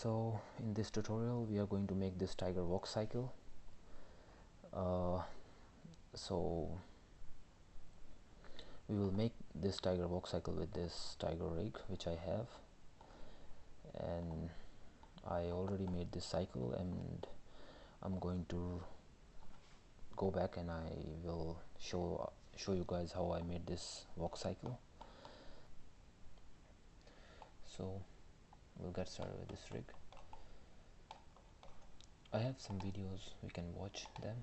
So in this tutorial we are going to make this tiger walk cycle. So we will make this tiger walk cycle with this tiger rig which I have, and I already made this cycle, and I'm going to go back and I will show you guys how I made this walk cycle. So we'll get started with this rig. I have some videos, we can watch them.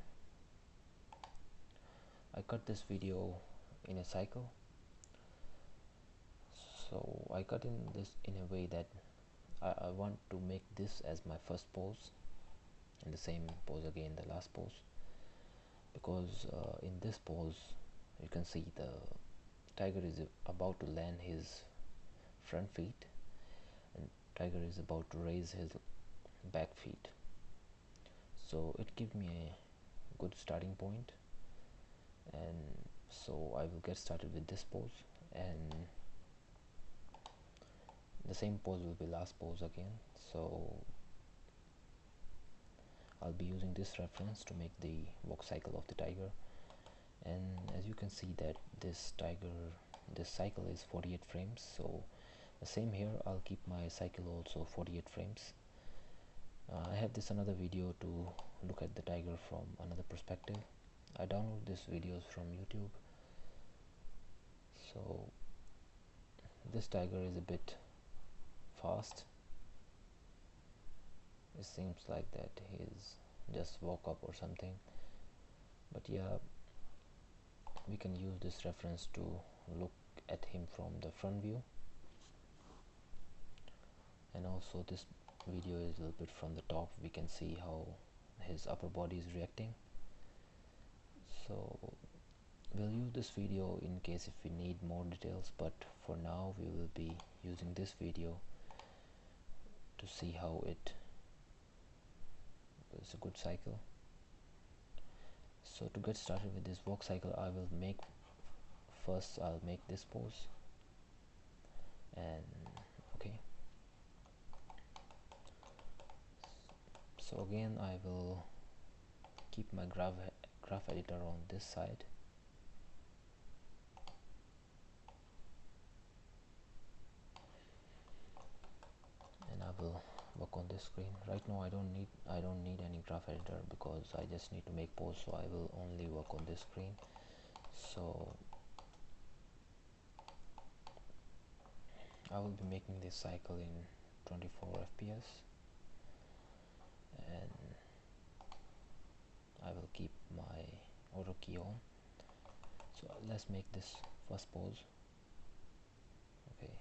I cut this video in a cycle, so I cut in this in a way that I want to make this as my first pose, and the same pose again the last pose, because in this pose you can see the tiger is about to land his front feet, and tiger is about to raise his back feet. So it gives me a good starting point, and so I will get started with this pose, and the same pose will be last pose again. So I'll be using this reference to make the walk cycle of the tiger. And as you can see that this cycle is 48 frames, so the same here, I'll keep my cycle also 48 frames. I have this another video to look at the tiger from another perspective. I download these videos from YouTube. So this tiger is a bit fast. It seems like that he's just woke up or something, but yeah, we can use this reference to look at him from the front view, and also this video is a little bit from the top. We can see how his upper body is reacting. So we'll use this video in case if we need more details, but for now we will be using this video to see how it is a good cycle. So to get started with this walk cycle, I'll make this pose, and okay, so again I will keep my graph editor on this side, and I will work on this screen. Right now I don't need any graph editor because I just need to make pose, so I will only work on this screen. So I will be making this cycle in 24 fps, and I will keep my auto key on. So let's make this first pose. Okay,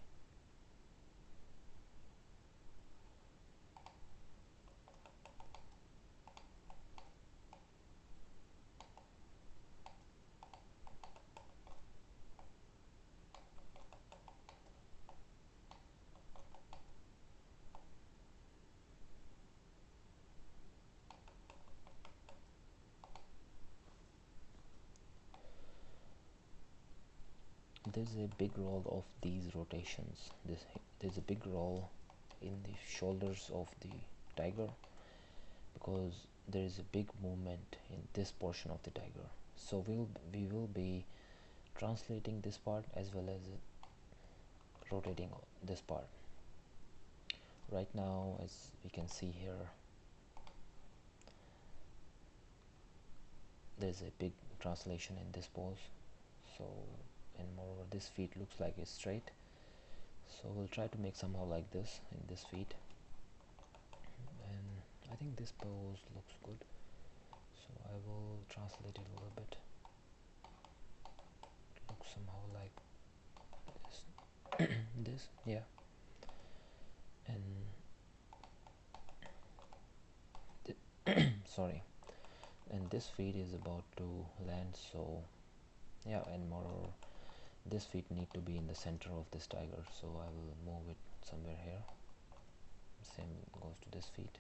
there's a big role of these rotations. There's a big role in the shoulders of the tiger, because there is a big movement in this portion of the tiger. So we will be translating this part as well as rotating this part. Right now, as we can see here, there's a big translation in this pose. So, and moreover this feet looks like it's straight, so we'll try to make somehow like this in this feet, and I think this pose looks good, so I will translate it a little bit. Looks somehow like this yeah, and sorry, and this feet is about to land, so yeah, and moreover this feet need to be in the center of this tiger, so I will move it somewhere here. Same goes to this feet.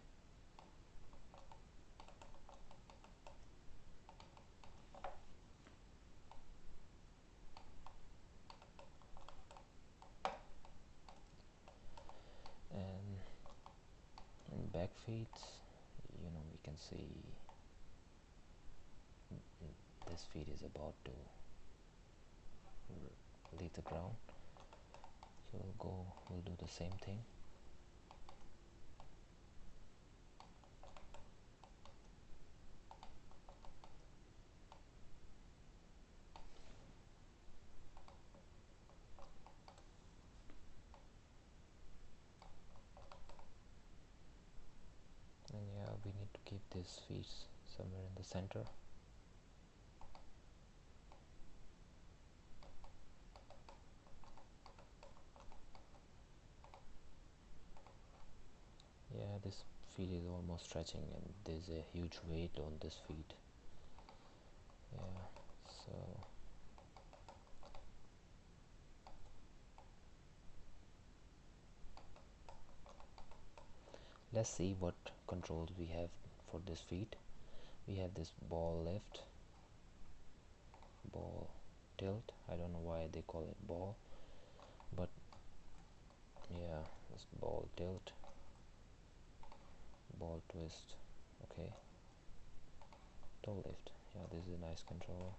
And feet, we can see this feet is about to leave the ground, so we'll do the same thing. And yeah, we need to keep these feet somewhere in the center. Yeah, this feet is almost stretching, and there's a huge weight on this feet. Yeah, so let's see what controls we have for this feet. We have this ball lift, ball tilt. I don't know why they call it ball, but yeah, this ball tilt, ball twist. Okay, toe lift. Yeah, this is a nice control.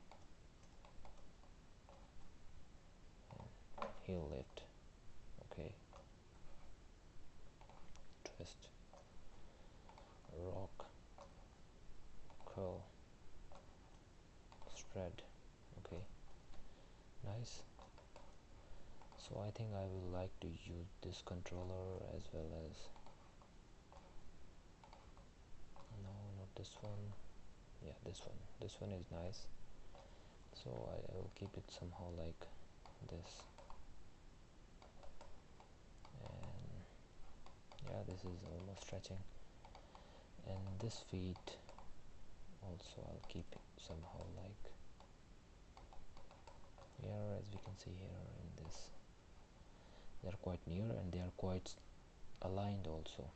And heel lift. Okay, twist, rock, curl, spread. Okay, nice. So I think I will like to use this controller as well as, no, not this one. Yeah, this one is nice, so I will keep it somehow like this. And yeah, this is almost stretching, and this feet also I'll keep it somehow like here. As we can see here in this, they're quite near and they are quite aligned also.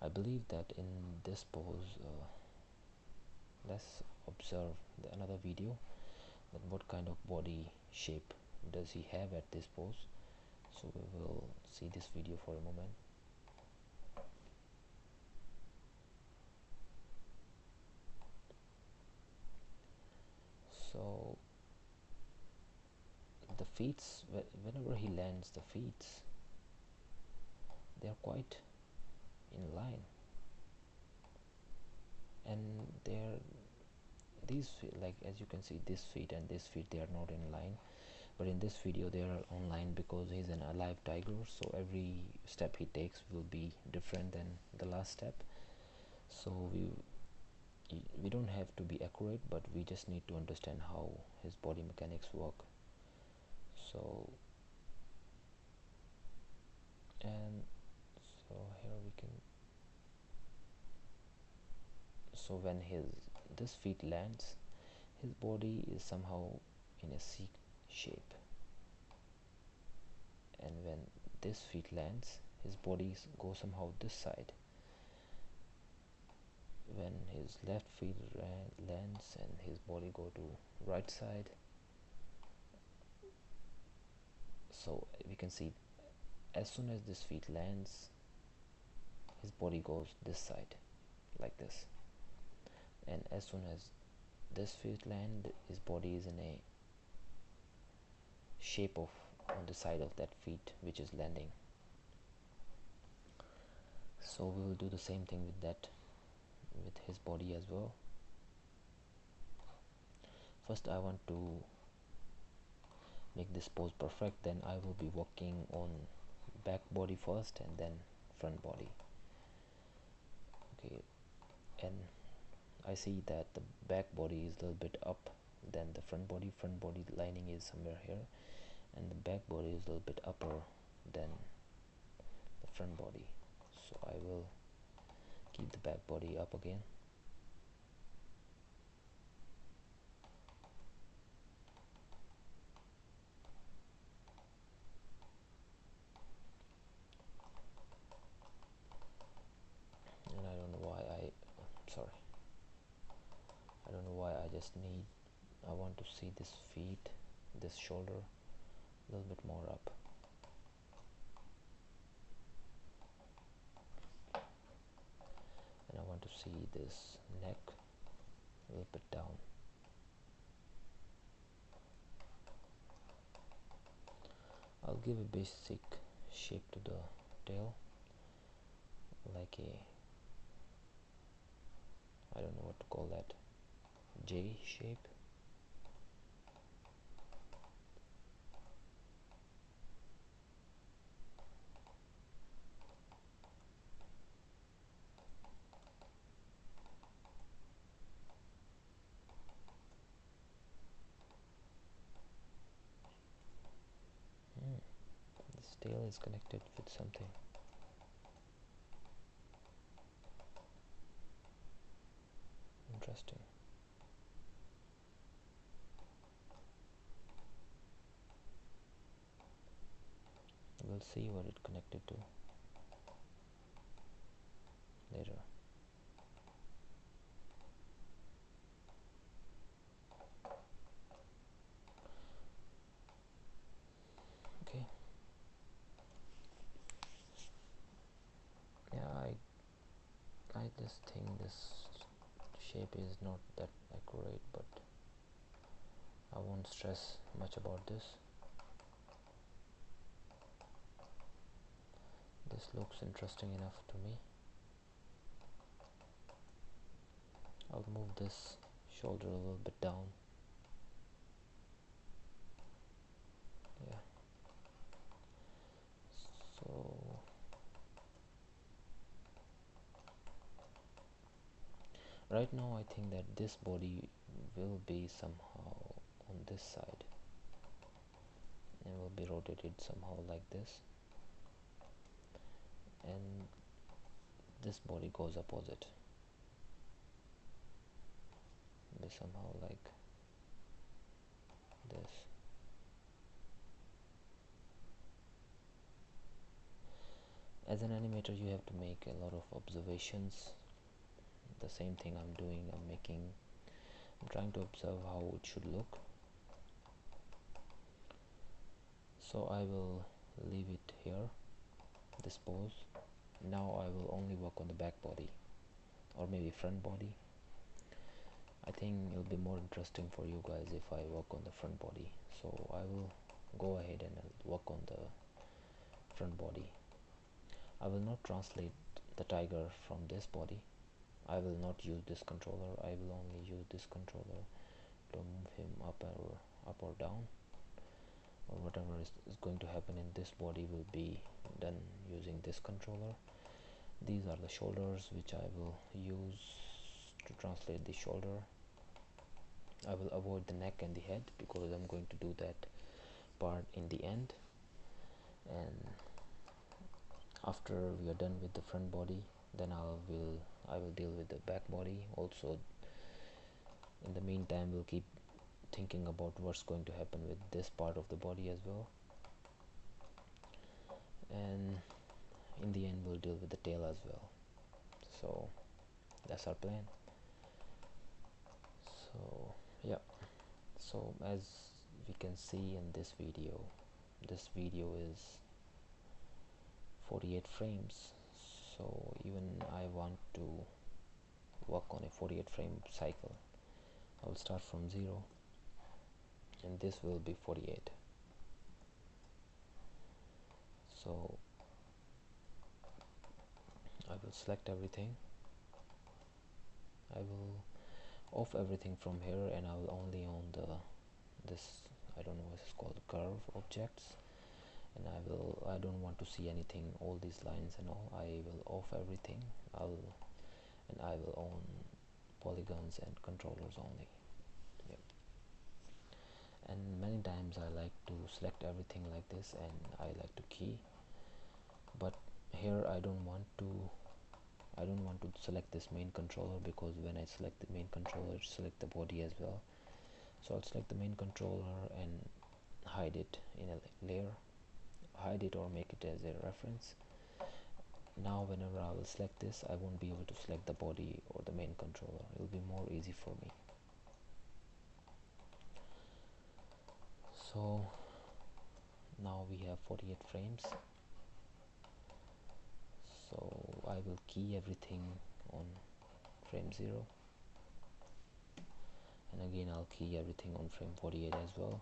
I believe that in this pose, let's observe another video, that what kind of body shape does he have at this pose. So we will see this video for a moment. So the feet, whenever he lands the feet, they are quite in line, and these like, as you can see, this feet and this feet, they are not in line, but in this video they are online because he's an alive tiger, so every step he takes will be different than the last step. So we don't have to be accurate, but we just need to understand how his body mechanics work. So, and so here we can, so when this feet lands, his body is somehow in a C shape, and when this feet lands, his body goes somehow this side. When his left feet lands and his body go to right side, so we can see as soon as this feet lands, his body goes this side like this, and as soon as this feet land, his body is in a shape of on the side of that feet which is landing. So we will do the same thing with that, with his body as well. First I want to make this pose perfect, then I will be working on back body first and then front body. Okay, and I see that the back body is a little bit up than the front body. Front body lining is somewhere here, and the back body is a little bit upper than the front body. So I will keep the back body up again. And I don't know why I don't know why I want to see this feet, this shoulder a little bit more up. this neck a little bit down. I'll give a basic shape to the tail, like a, I don't know what to call that, J shape. This tail is connected with something. Interesting. We'll see what it connected to later. Okay. Yeah, I just think this shape is not that accurate, but I won't stress much about this. This looks interesting enough to me. I'll move this shoulder a little bit down. Yeah. So right now I think that this body will be somehow on this side and will be rotated somehow like this, and this body goes opposite, be somehow like this. As an animator, you have to make a lot of observations. The same thing I'm doing. I'm trying to observe how it should look. So I will leave it here, this pose. Now I will only work on the back body, or maybe front body. I think it'll be more interesting for you guys if I work on the front body. So I will go ahead and I'll work on the front body. I will not translate the tiger from this body. I will not use this controller. I will only use this controller to move him up or down, or whatever is going to happen in this body will be done using this controller. These are the shoulders which I will use to translate the shoulder. I will avoid the neck and the head because I'm going to do that part in the end, and after we are done with the front body, then I will deal with the back body also. In the meantime, we'll keep thinking about what's going to happen with this part of the body as well, and in the end we'll deal with the tail as well. So that's our plan. So yeah, so as we can see in this video is 48 frames, so even I want to work on a 48 frame cycle. I will start from 0 and this will be 48. So I will select everything. I will off everything from here, and I will only on this, I don't know what it's called, curve objects, and I don't want to see anything, all these lines and all. I will off everything. I will own polygons and controllers only. Yep. And many times I like to select everything like this, and I like to key, but here I don't want to select this main controller, because when I select the main controller, select the body as well. So I'll select the main controller and hide it in a layer, hide it or make it as a reference. Now whenever I will select this, I won't be able to select the body or the main controller. It will be more easy for me. So now we have 48 frames. So I will key everything on frame 0, and again I'll key everything on frame 48 as well.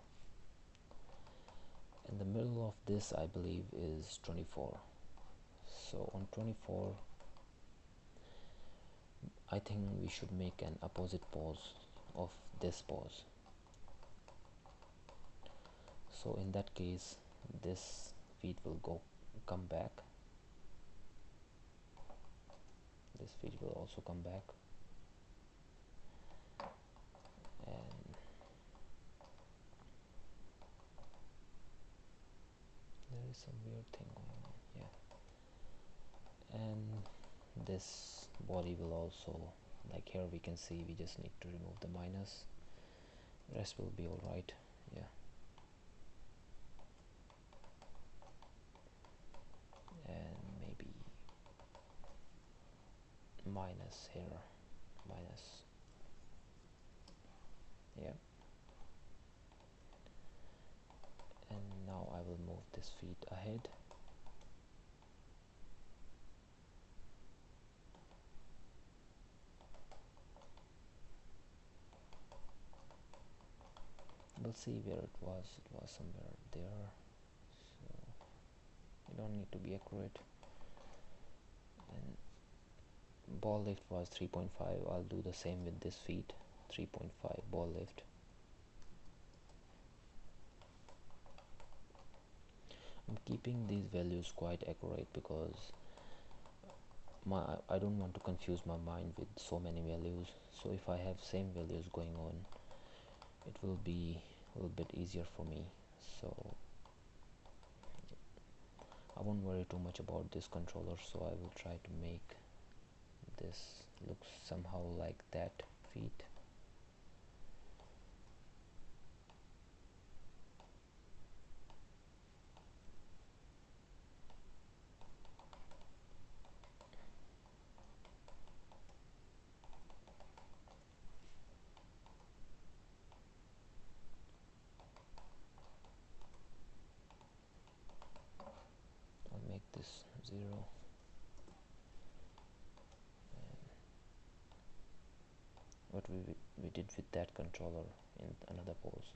In the middle of this I believe is 24, so on 24 I think we should make an opposite pose of this pose. So in that case this feet will come back, this feet will also come back, and there is some weird thing going on, yeah. And this body will also, like here we can see, we just need to remove the minus, rest will be alright, yeah. And maybe minus here, minus, yeah. And now I will move this feet ahead, we'll see where it was somewhere there, so you don't need to be accurate. And ball lift was 3.5, I'll do the same with this feet, 3.5 ball lift. I'm keeping these values quite accurate because I don't want to confuse my mind with so many values, so if I have same values going on it will be a little bit easier for me, so I won't worry too much about this controller. So I will try to make this look somehow like that feet. I'll make this 0. What we did with that controller in another pose,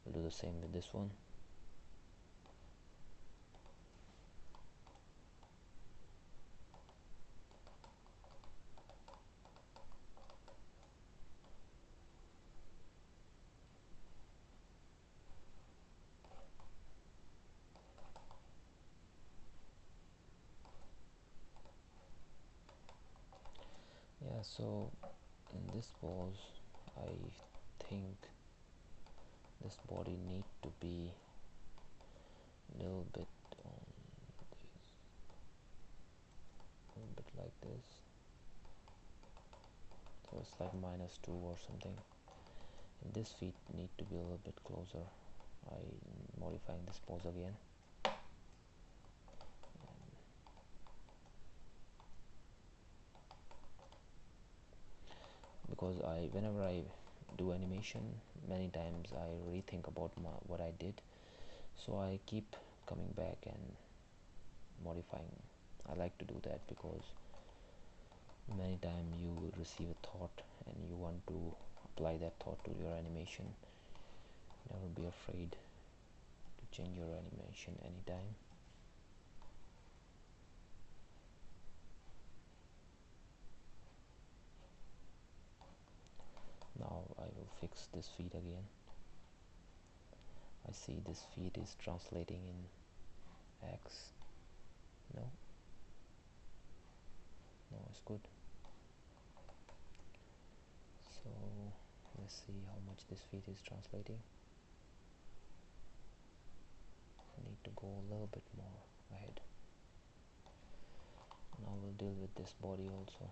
we'll do the same with this one. Yeah, so in this pose I think this body need to be a little bit on this, a little bit like this, so it's like -2 or something, and this feet need to be a little bit closer. I'm modifying this pose again, because whenever I do animation, many times I rethink about what I did, so I keep coming back and modifying. I like to do that because many times you receive a thought and you want to apply that thought to your animation. Never be afraid to change your animation anytime. Now I will fix this feet again. I see this feet is translating in X. No, it's good. So let's see how much this feet is translating. I need to go a little bit more ahead. Now we'll deal with this body also.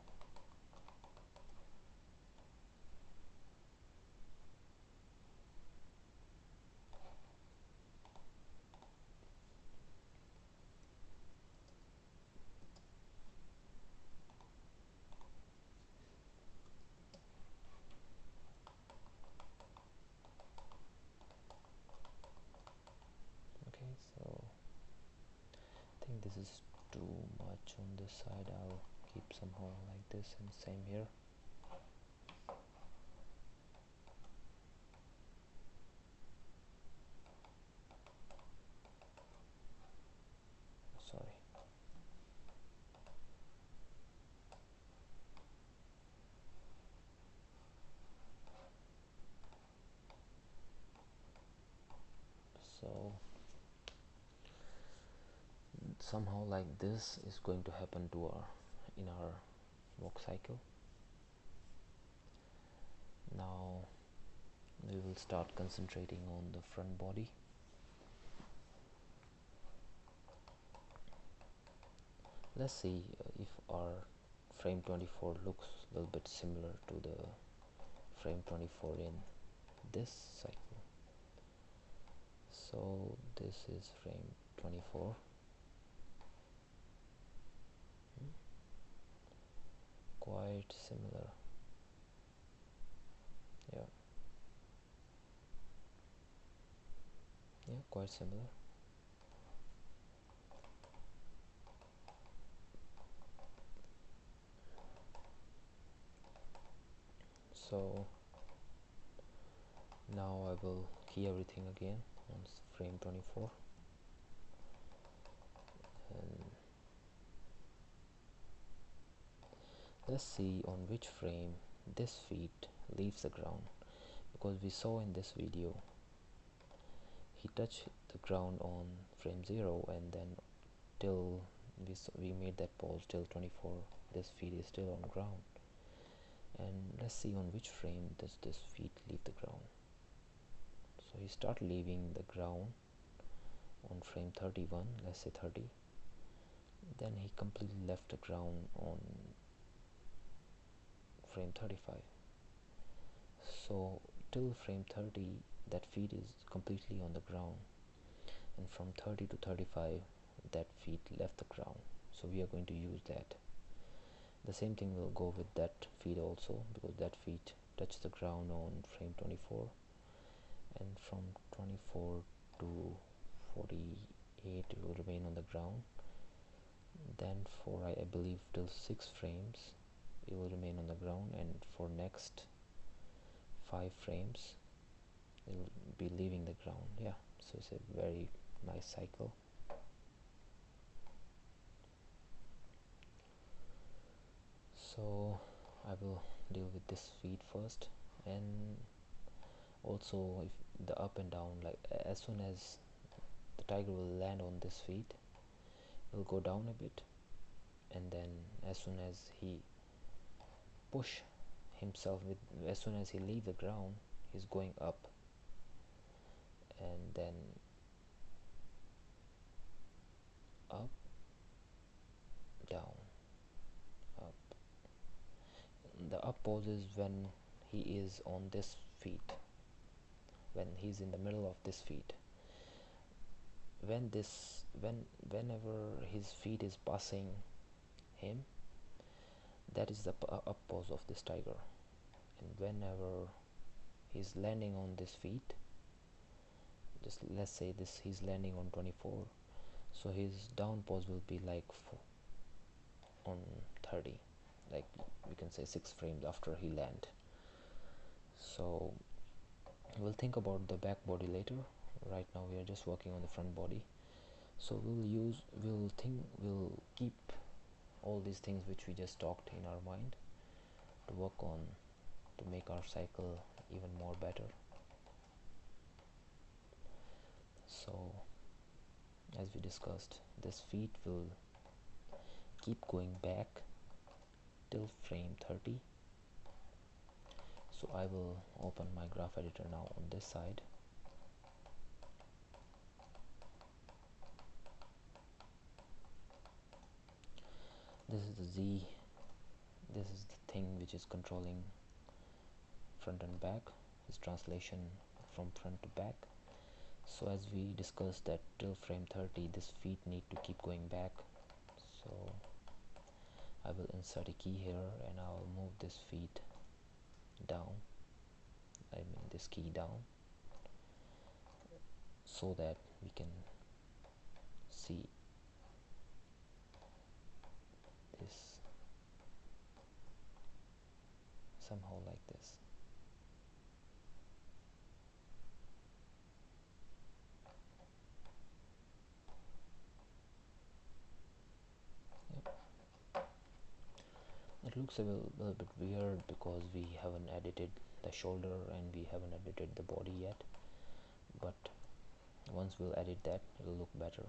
Okay, so I think this is too much on this side. I'll keep somehow like this, and same here. somehow like this is going to happen to our in our walk cycle. Now we will start concentrating on the front body. Let's see if our frame 24 looks a little bit similar to the frame 24 in this cycle. So this is frame 24. Quite similar. Yeah, quite similar. So now I will key everything again on frame 24, and let's see on which frame this feet leaves the ground, because we saw in this video he touched the ground on frame 0, and then till we made that pause till 24 this feet is still on ground. And let's see on which frame does this feet leave the ground. So he start leaving the ground on frame 31, let's say 30, then he completely left the ground on frame 35. So till frame 30 that feet is completely on the ground, and from 30 to 35 that feet left the ground. So we are going to use that. The same thing will go with that feet also, because that feet touch the ground on frame 24, and from 24 to 48 it will remain on the ground. Then for I believe till 6 frames it will remain on the ground, and for next 5 frames it will be leaving the ground. Yeah, so it's a very nice cycle. So I will deal with this feet first, and also if the up and down, like as soon as the tiger will land on this feet, it will go down a bit, and then as soon as he push himself with, as soon as he leave the ground, he's going up, and then up, down, up. The up pose is when he is on this feet, when he's in the middle of this feet. Whenever his feet is passing him, that is the up pose of this tiger. And whenever he's landing on this feet, just let's say this he's landing on 24, so his down pose will be like on 30, like we can say 6 frames after he land. So we'll think about the back body later. Right now we are just working on the front body. So we'll keep all these things which we just talked in our mind to work on, to make our cycle even more better. So as we discussed, this feet will keep going back till frame 30. So I will open my graph editor now on this side. This is the Z, this is the thing which is controlling front and back, is translation from front to back. So as we discussed that till frame 30 this feet need to keep going back, so I will insert a key here and I'll move this feet down, I mean this key down, so that we can see this somehow like this. It looks a little bit weird because we haven't edited the shoulder and we haven't edited the body yet, but once we'll edit that, it'll look better.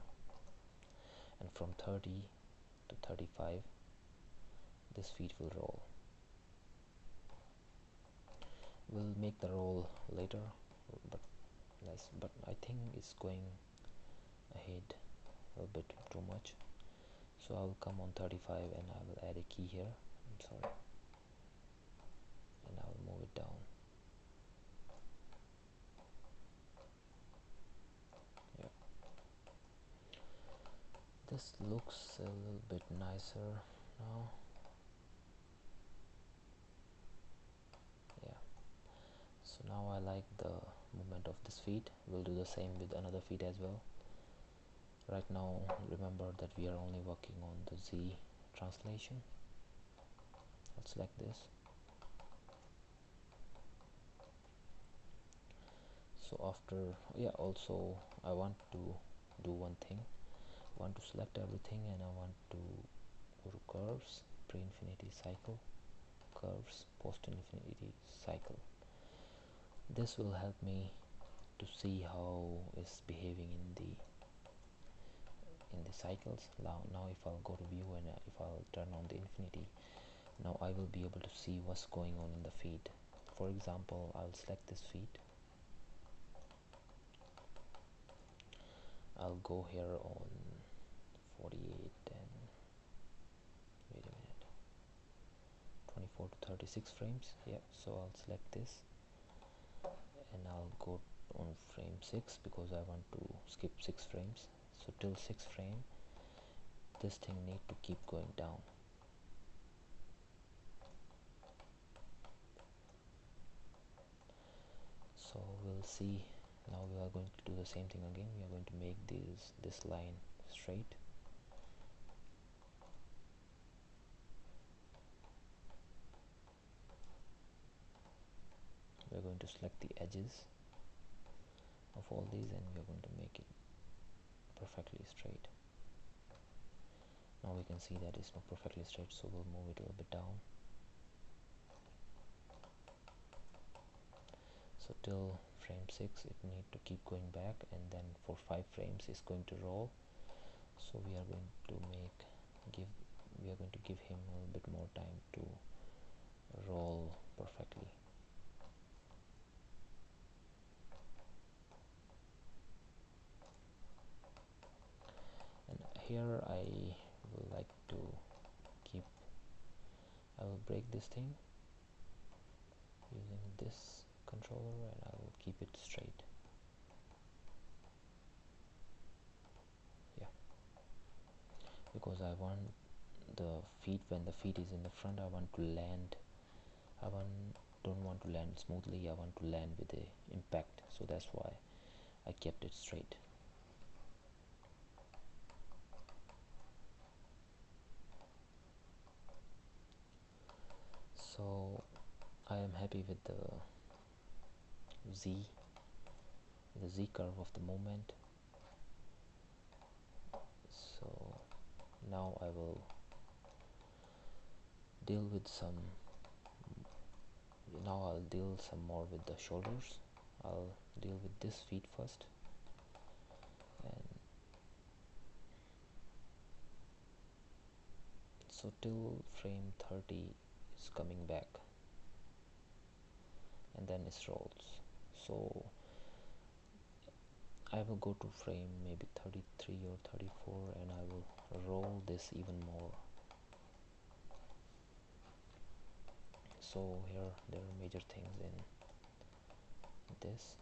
And from 30 to 35 this feet will roll. We'll make the roll later, but I think it's going ahead a bit too much, so I will come on 35 and I will add a key here. I'm sorry, and I will move it down. Yeah, this looks a little bit nicer now. Yeah, so now I like the movement of this feet. We'll do the same with another feet as well. Right now, remember that we are only working on the Z translation. I'll select this. So after, yeah, also I want to do one thing. I want to select everything and I want to go to curves, pre-infinity cycle, curves, post-infinity cycle. This will help me to see how it's behaving in the cycles. Now if I'll go to view and if I'll turn on the infinity, now I will be able to see what's going on in the feed. For example, I'll select this feed. I'll go here on 48 and wait a minute, 24 to 36 frames. Yeah, so I'll select this and I'll go on frame 6 because I want to skip 6 frames. So till 6 frame this thing need to keep going down. So we'll see. Now we are going to do the same thing again. We are going to make this line straight. We're going to select the edges of all these and we're going to make it perfectly straight. Now we can see that it's not perfectly straight, so we'll move it a little bit down. So till frame 6 it need to keep going back, and then for 5 frames it's going to roll. So we are going to give him a little bit more time to roll perfectly. And here I will like to I will break this thing using this controller and I will keep it straight. Yeah, because I want the feet, when the feet is in the front, I want to land, don't want to land smoothly, I want to land with a impact, so that's why I kept it straight. So I am happy with the Z curve of the movement. So now I will deal with I'll deal some more with the shoulders. I'll deal with this feet first, and so till frame 30 is coming back and then it rolls. So I will go to frame maybe 33 or 34 and I will roll this even more. So here there are major things in this.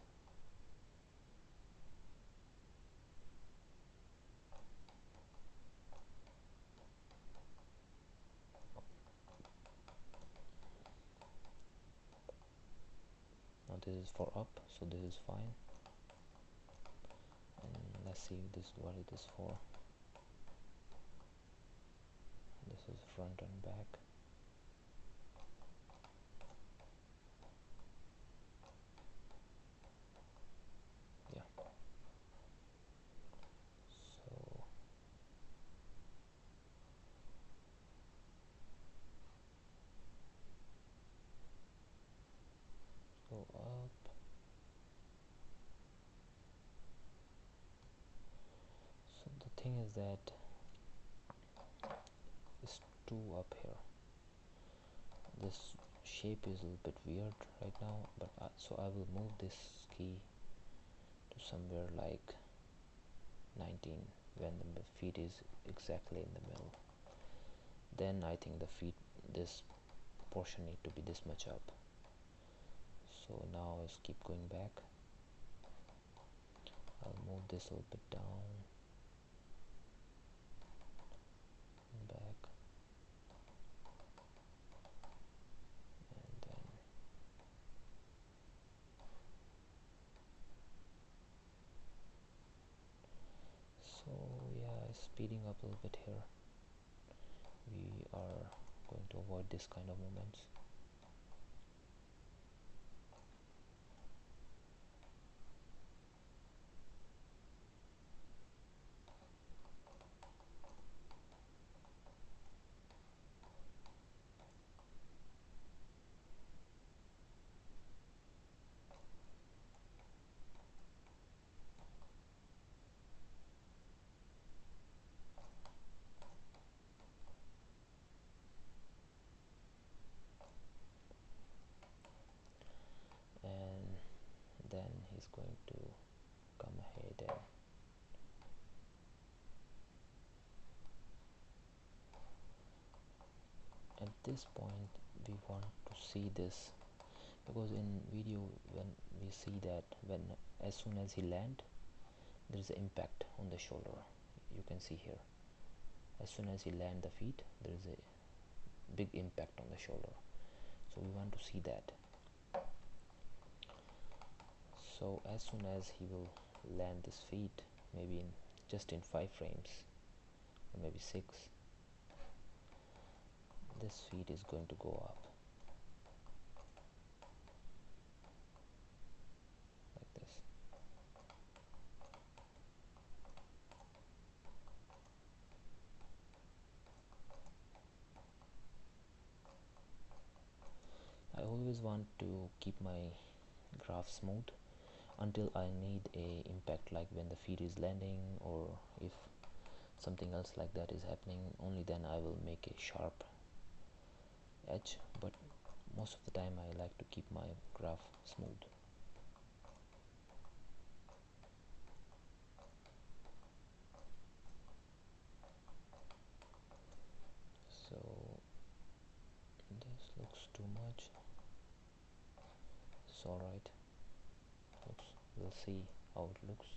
Now this is for up, so this is fine. And let's see what it is for. This is front and back. Yeah. So go up. So the thing is that is too up here. This shape is a little bit weird right now, but so I will move this key to somewhere like 19 when the feet is exactly in the middle. Then I think the feet, this portion need to be this much up. So now let's keep going back. I'll move this a little bit down and back, and then so yeah, speeding up a little bit here. We are going to avoid this kind of movements. And then he's going to come ahead, and at this point we want to see this, because in video when we see that when as soon as he land, there is an impact on the shoulder. You can see here, as soon as he land the feet, there is a big impact on the shoulder. So we want to see that. So as soon as he will land this feet, maybe in just in 5 frames or maybe 6, this feet is going to go up like this. I always want to keep my graph smooth until I need a impact, like when the feet is landing, or if something else like that is happening, only then I will make a sharp edge. But most of the time I like to keep my graph smooth. So this looks too much. It's alright. We'll see how it looks.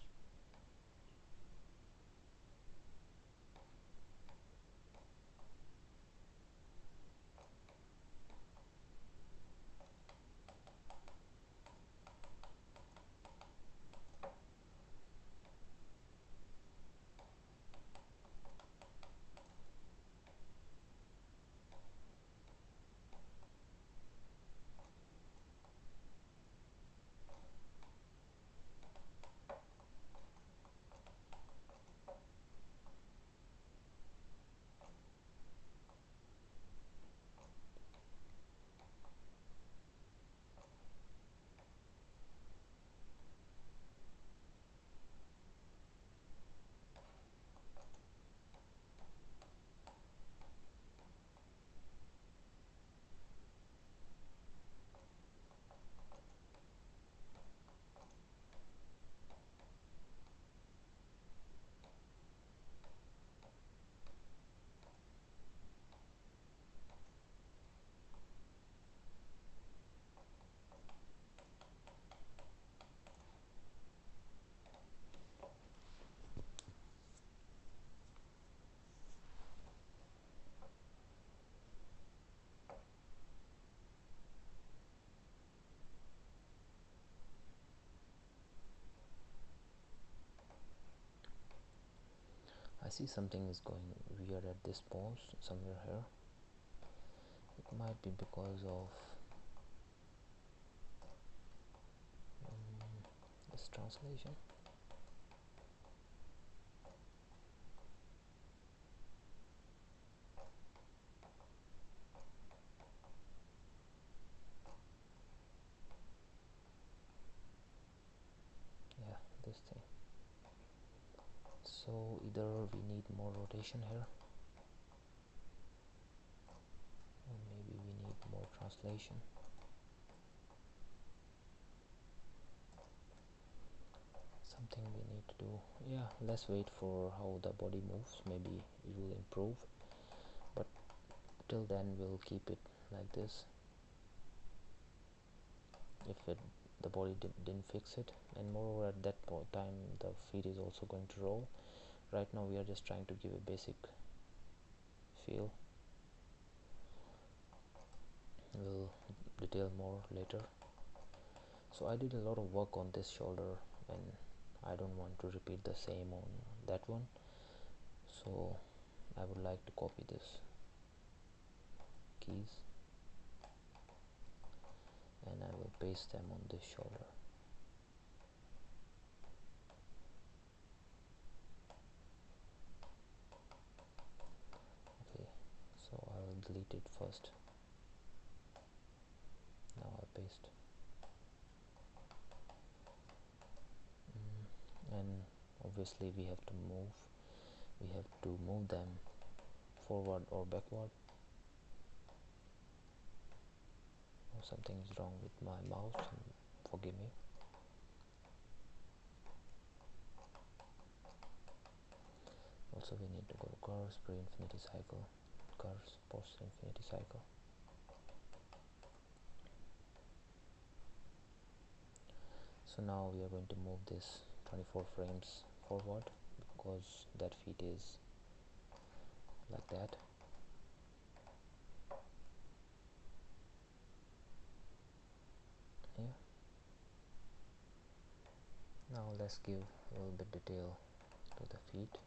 I see something is going weird at this pose somewhere here. It might be because of this translation. Yeah, this thing. So either we need more rotation here, translation. Something we need to do. Yeah, let's wait for how the body moves. Maybe it will improve, but till then we'll keep it like this. If the body didn't fix it, and moreover at that time the feet is also going to roll. Right now we are just trying to give a basic feel. We'll detail more later. So I did a lot of work on this shoulder and I don't want to repeat the same on that one, so I would like to copy this keys and I will paste them on this shoulder. Okay, so I'll delete it first. Now I'll paste. And obviously we have to move them forward or backward. Oh, something is wrong with my mouse, forgive me. Also we need to go to curves, pre-infinity cycle, curves, post-infinity cycle. So now we are going to move this 24 frames forward because that feet is like that. Yeah. Now let's give a little bit detail to the feet.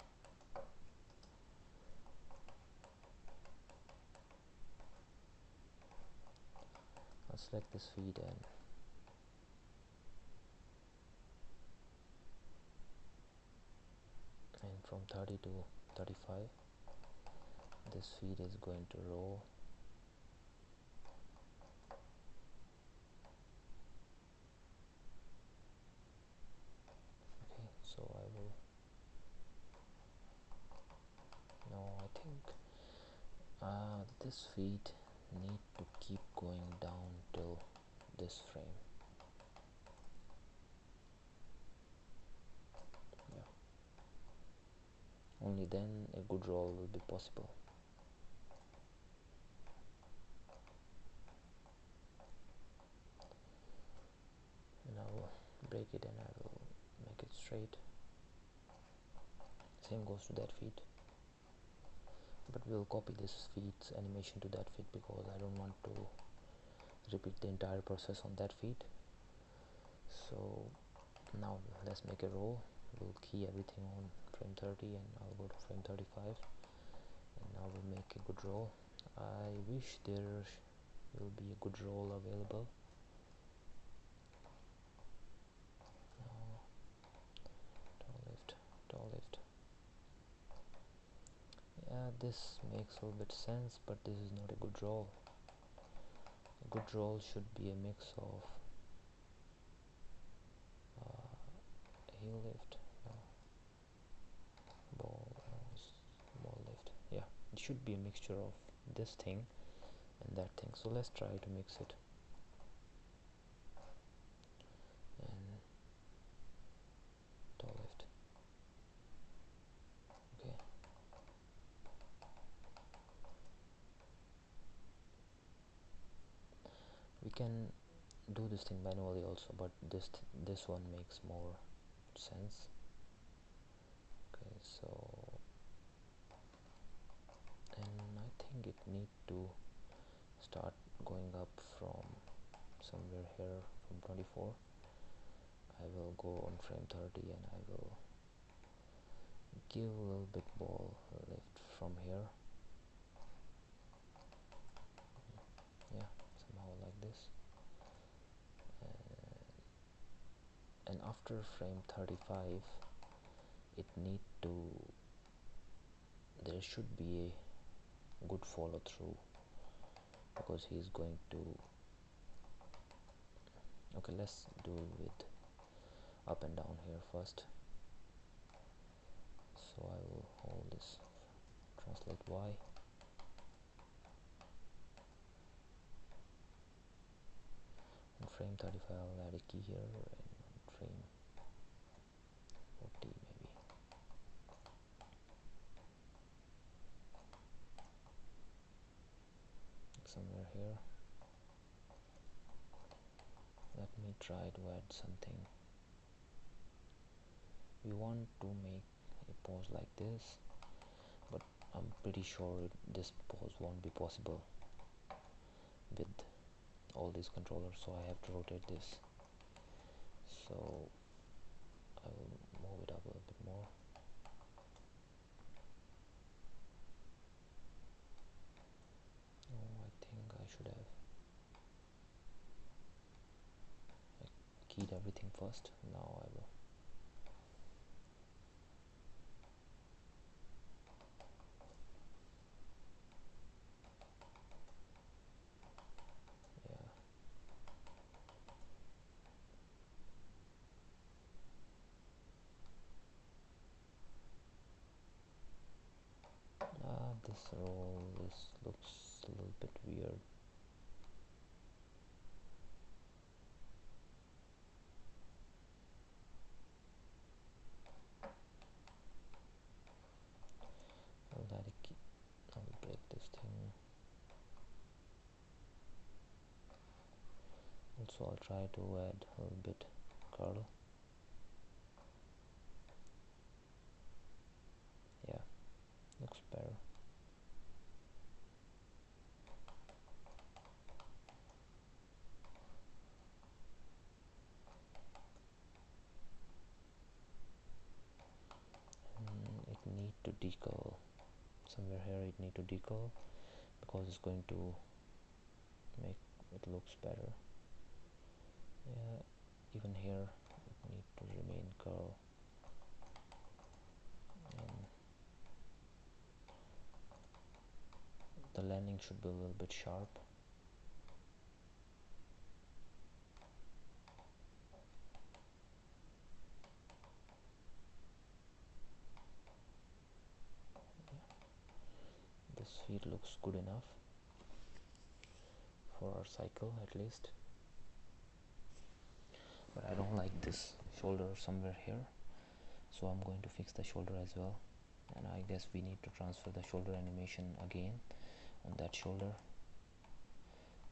I'll select this feet and from 30 to 35 this feet is going to roll. Okay, so I will now I think this feet need to keep going down till this frame. Yeah. Only then a good roll will be possible. And I will break it and I will make it straight. Same goes to that feet. But we'll copy this feet's animation to that feet because I don't want to repeat the entire process on that feet. So now let's make a roll. We'll key everything on frame 30 and I'll go to frame 35 and now we'll make a good roll. I wish there will be a good roll available. Now, toe lift. Yeah, this makes a little bit sense, but this is not a good roll. A good roll should be a mix of heel lift, no, ball lift. Yeah, it should be a mixture of this thing and that thing. So let's try to mix it. And toe lift. Okay. We can do this thing manually also, but this one makes more sense. Okay, so and I think it need to start going up from somewhere here from 24. I will go on frame 30 and I will give a little bit ball lift from here. Yeah, somehow like this. And after frame 35 it need to, there should be a good follow through because he is going to, okay, let's do it with up and down here first. So I will hold this, translate Y, frame 35, I'll add a key here, and frame 40 maybe. Somewhere here. Let me try to add something. We want to make a pose like this, but I'm pretty sure this pose won't be possible with all these controllers, so I have to rotate this. So I will move it up a little bit more. Oh, I think I should have keyed everything first. Now I will. This roll, this looks a little bit weird. I'll break this thing. Also, I'll try to add a little bit curl. Yeah, looks better. It need to decurl. Somewhere here it need to decurl because it's going to make it looks better. Yeah, even here it need to remain curl. And the landing should be a little bit sharp. This feet looks good enough for our cycle at least, but I don't like this shoulder somewhere here, so I'm going to fix the shoulder as well. And I guess we need to transfer the shoulder animation again on that shoulder.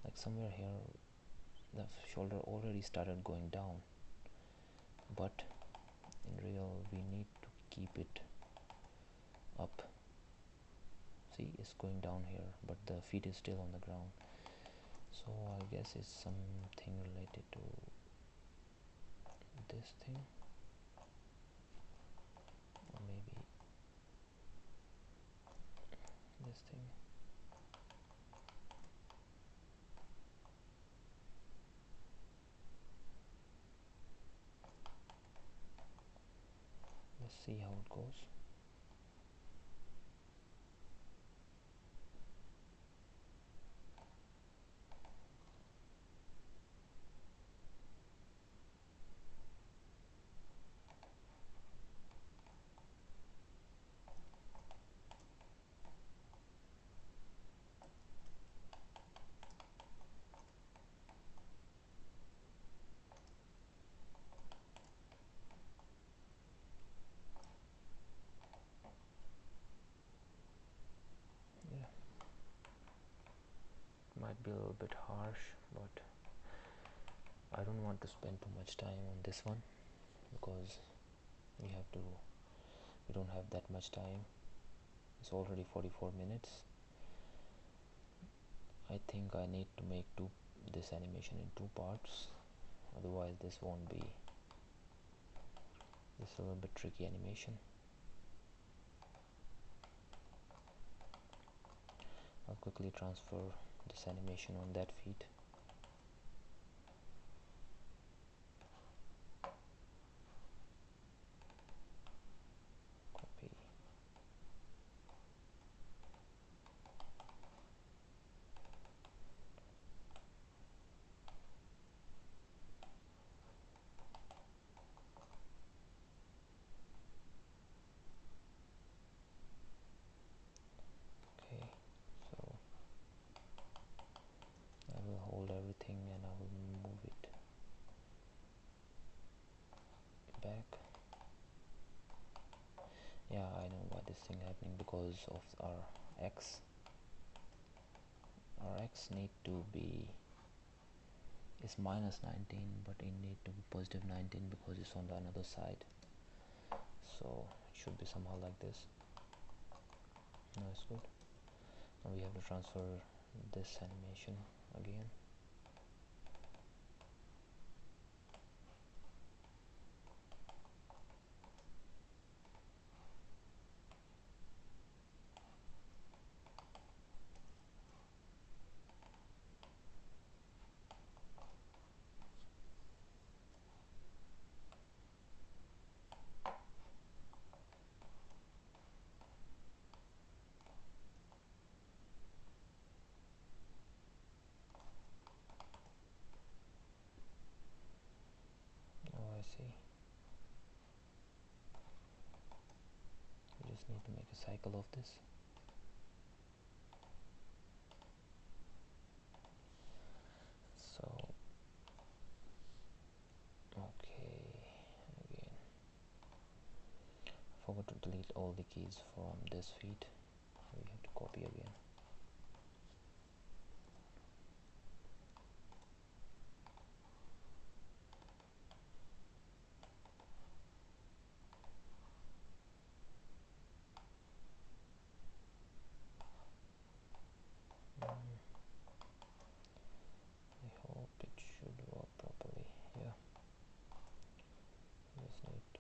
Like somewhere here the shoulder already started going down, but in real we need to keep it up. See, it's going down here, but the feet is still on the ground. So I guess it's something related to this thing, or maybe this thing. Let's see how it goes. Yeah, might be a little bit harsh, but I don't want to spend too much time on this one because we don't have that much time. It's already 44 minutes. I think I need to make this animation in two parts, otherwise this won't be. This is a little bit tricky animation. I'll quickly transfer this animation on that feet. Copy. Okay, so I will hold because of our x need to be is minus 19, but it need to be positive 19 because it's on the another side. So it should be somehow like this. No, it's good. Now we have to transfer this animation again. Oh, I see. We just need to make a cycle of this. So okay, again, I forgot to delete all the keys from this feed. We have to copy again. I hope it should work properly. Yeah, just need to.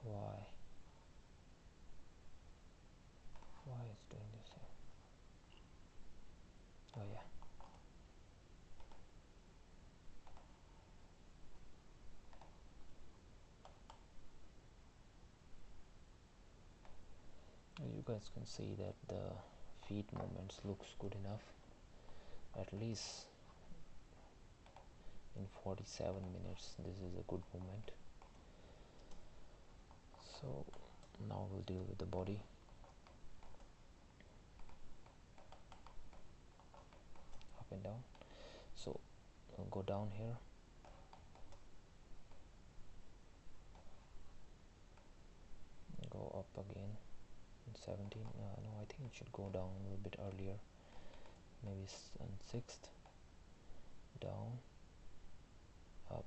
Why? Why it's doing this here? Oh yeah. You guys can see that the feet movements looks good enough. At least in 47 minutes this is a good movement. So now we'll deal with the body. Up and down. So we'll go down here. Go up again. 17. No, I think it should go down a little bit earlier. Maybe on 6th. Down. Up.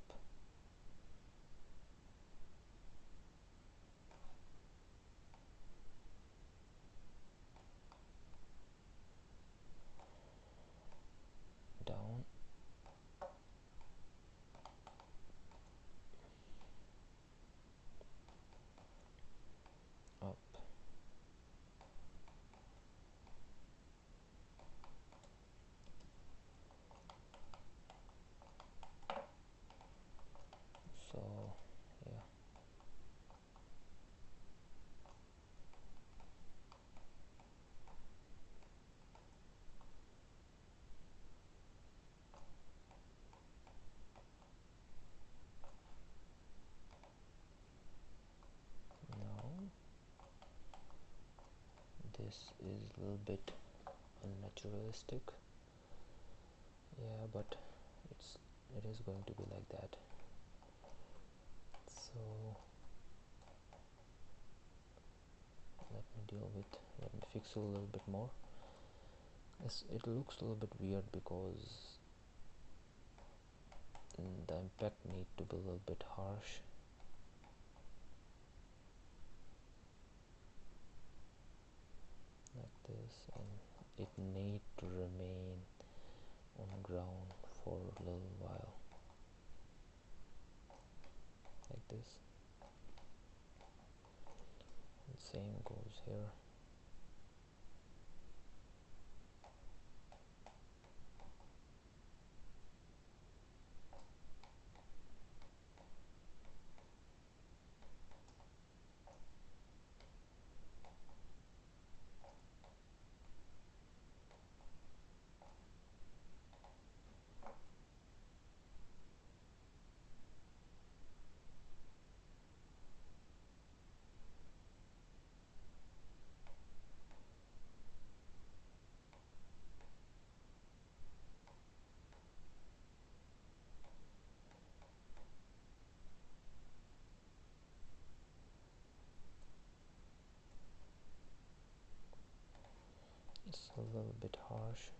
Down. Up. So yeah. Now this is a little bit unnaturalistic. Yeah, but it is going to be like that. So let me fix it a little bit more. It looks a little bit weird because the impact need to be a little bit harsh. Like this, and it need to remain on ground for a little while. Like this. And same goes here. It's a little bit harsh.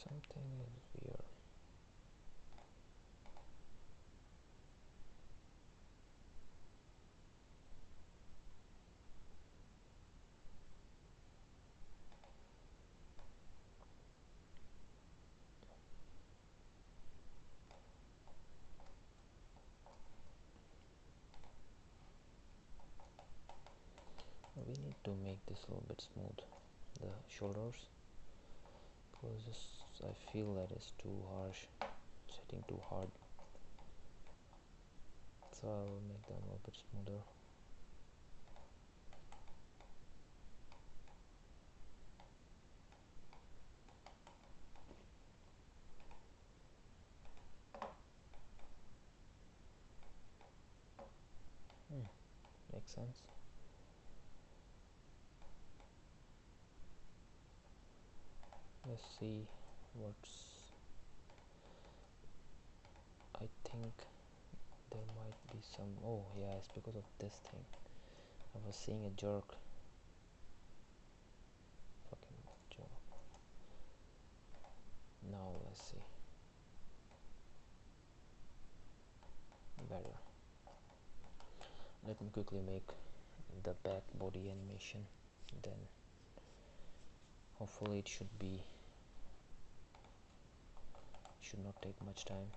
So something is weird. We need to make this a little bit smooth, the shoulders, because I feel that it's too harsh, it's hitting too hard. So I'll make them a little bit smoother. Makes sense. Let's see what's. I think there might be some. Oh yeah, it's because of this thing. I was seeing a jerk. Fucking jerk. Now let's see. Better. Let me quickly make the back body animation, then hopefully it should not take much time.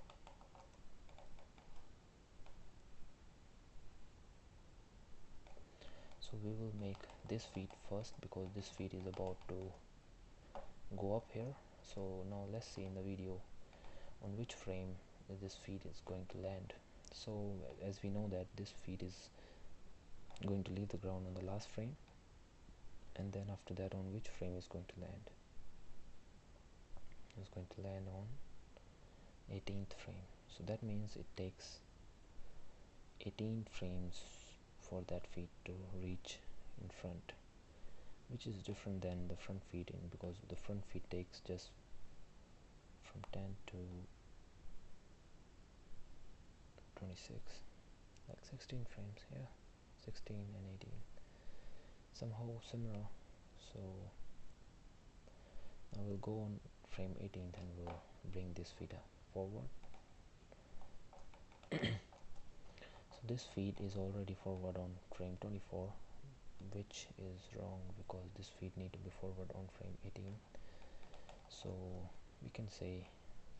So we will make this feet first, because this feet is about to go up here. So now let's see in the video on which frame this feet is going to land. So as we know that this feet is going to leave the ground on the last frame, and then after that on which frame is going to land. It's going to land on 18th frame. So that means it takes 18 frames for that feet to reach in front, which is different than the front feet, because the front feet takes just from 10 to 26, like 16 frames. Yeah, 16 and 18, somehow similar. So I will go on frame 18th and we'll bring this feet forward. So this feet is already forward on frame 24, which is wrong, because this feet need to be forward on frame 18. So we can say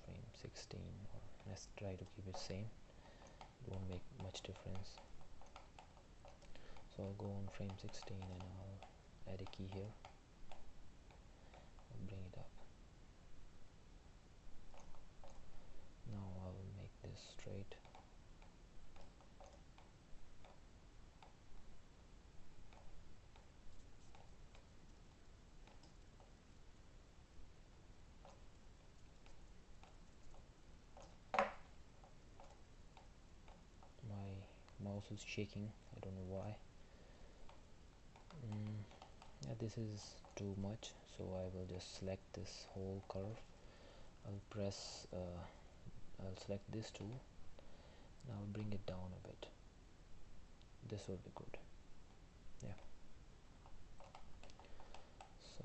frame 16, or let's try to keep it same. It won't make much difference. So I'll go on frame 16 and I'll add a key here. I'll bring it up. Now I will make this straight. My mouse is shaking, I don't know why. Yeah, this is too much, so I will just select this whole curve. I'll select this tool and I'll bring it down a bit. This will be good. Yeah. So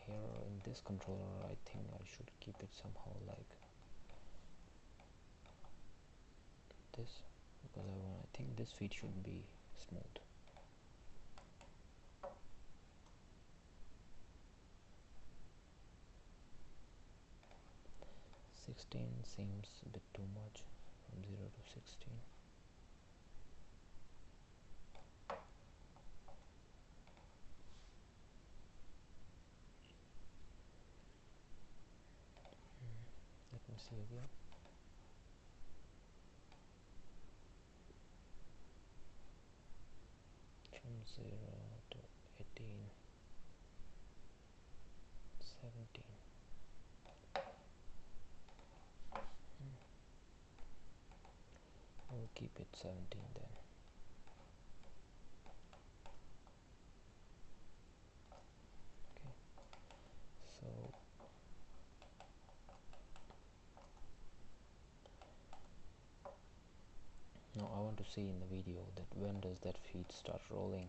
here in this controller, I think I should keep it somehow like this, because I think this feet should be smooth. Sixteen seems a bit too much, from 0 to 16. Let me see again. 0 to 18, 17. We'll keep it 17 then. Okay, so now I want to see in the video that when does that feet start rolling.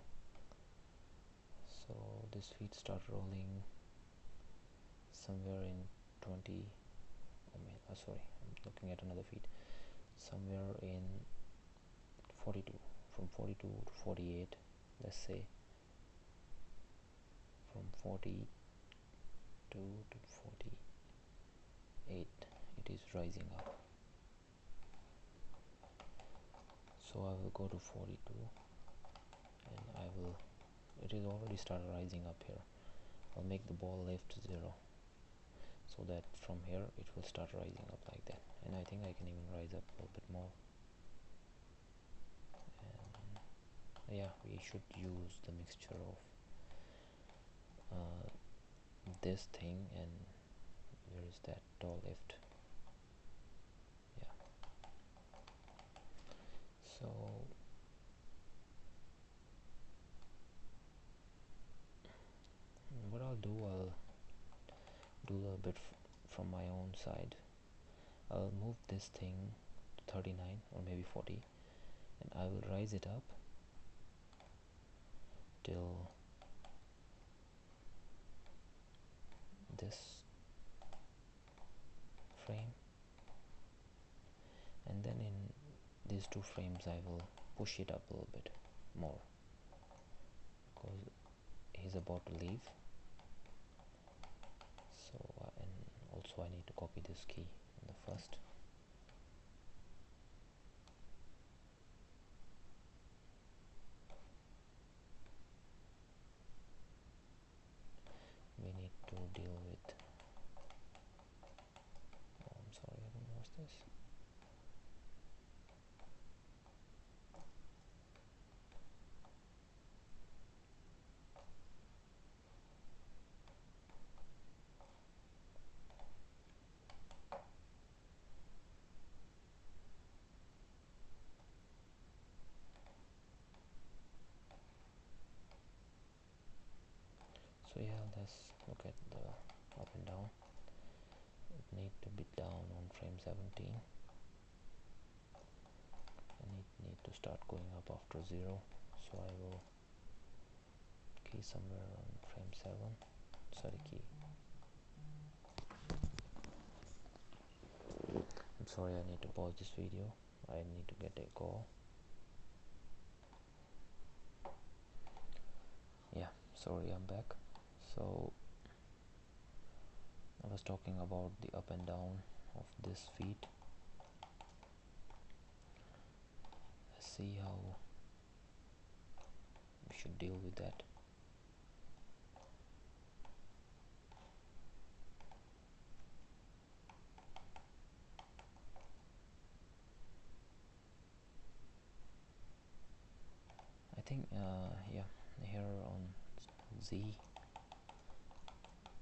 So this feet start rolling somewhere in 20, sorry, I'm looking at another feet, somewhere in 42, from 42 to 48, let's say from 42 to 48 it is rising up. So I will go to 42 and it is already started rising up here. I'll make the ball lift 0 so that from here it will start rising up like that, and I think I can even rise up a little bit more. And yeah, we should use the mixture of this thing and where is that toe lift. Yeah, so what I'll do a little bit from my own side. I'll move this thing to 39 or maybe 40 and I will rise it up till this frame, and then in these two frames I will push it up a little bit more because he's about to leave. So and also I need to copy this key in the first. We need to deal with, oh, I'm sorry, I don't know what's this. So yeah, let's look at the up and down. It need to be down on frame 17 and it need to start going up after 0, so I will key somewhere on frame 7. Sorry, key. I'm sorry, I need to pause this video. I need to get a call. Yeah, sorry, I'm back. So I was talking about the up and down of this feet. Let's see how we should deal with that. I think yeah, here on Z,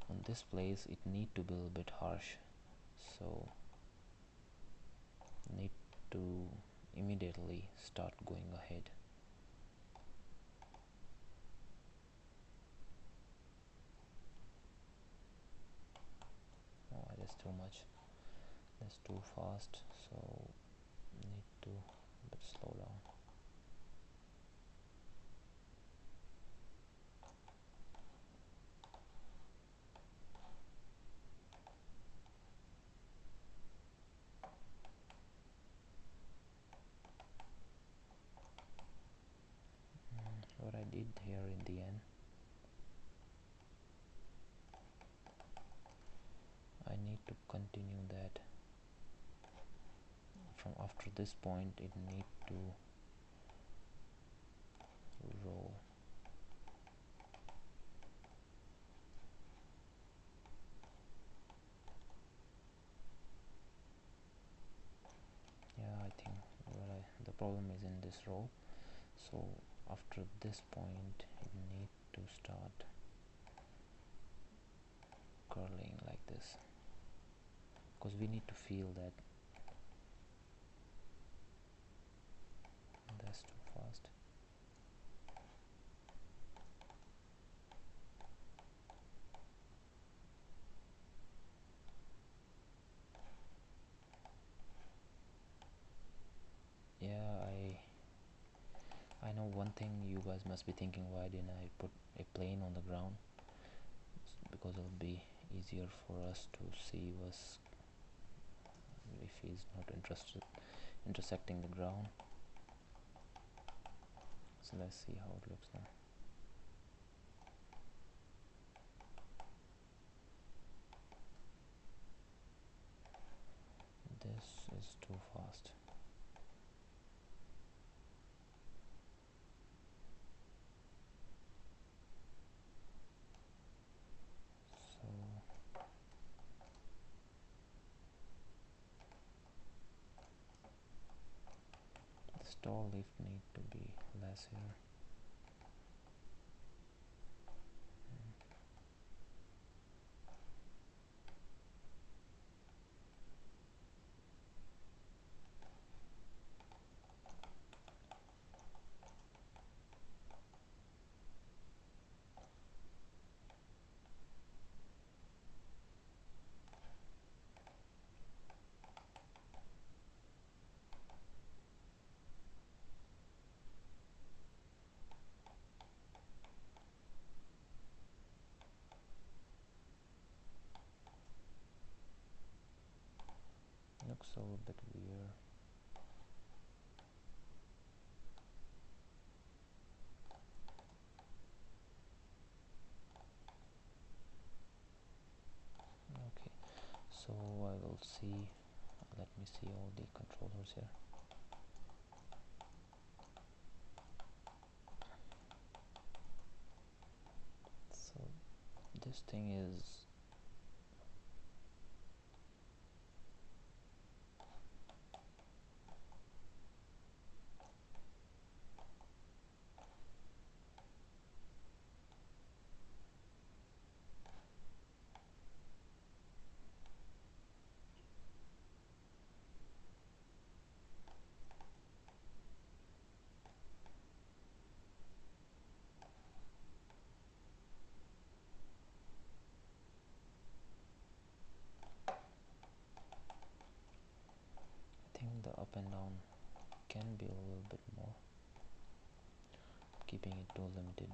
on this place it need to be a little bit harsh, so need to immediately start going ahead. Oh, that's too much, that's too fast, so need to slow down. What I did here in the end, I need to continue that from after this point. It need to roll. Yeah, I think the problem is in this row, so after this point you need to start curling like this, because we need to feel that that's too fast. Yeah, I know one thing you guys must be thinking, why didn't I put a plane on the ground? Because it'll be easier for us to see what's, if he's not interested intersecting the ground. So let's see how it looks now. This is too fast. So the stall lift need to be less here. Looks a little bit weird. Okay, so I will see, let me see all the controllers here. So this thing is, I think the up and down can be a little bit more, keeping it too limited.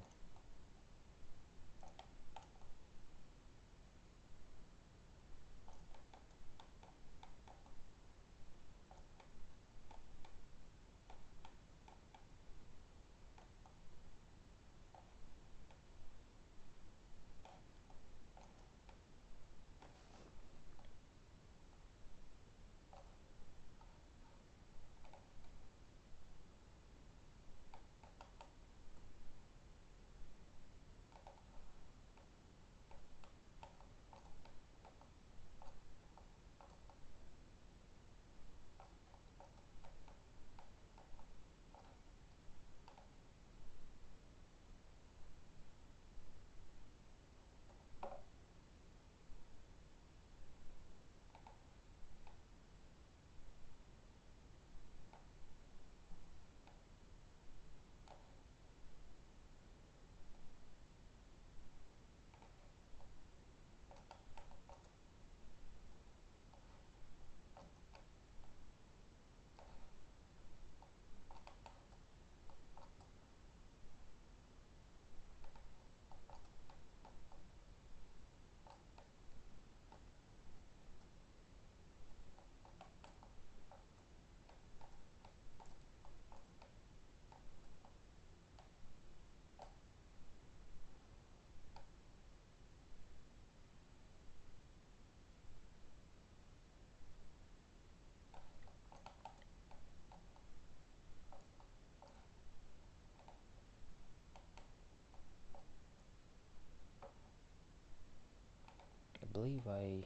I believe I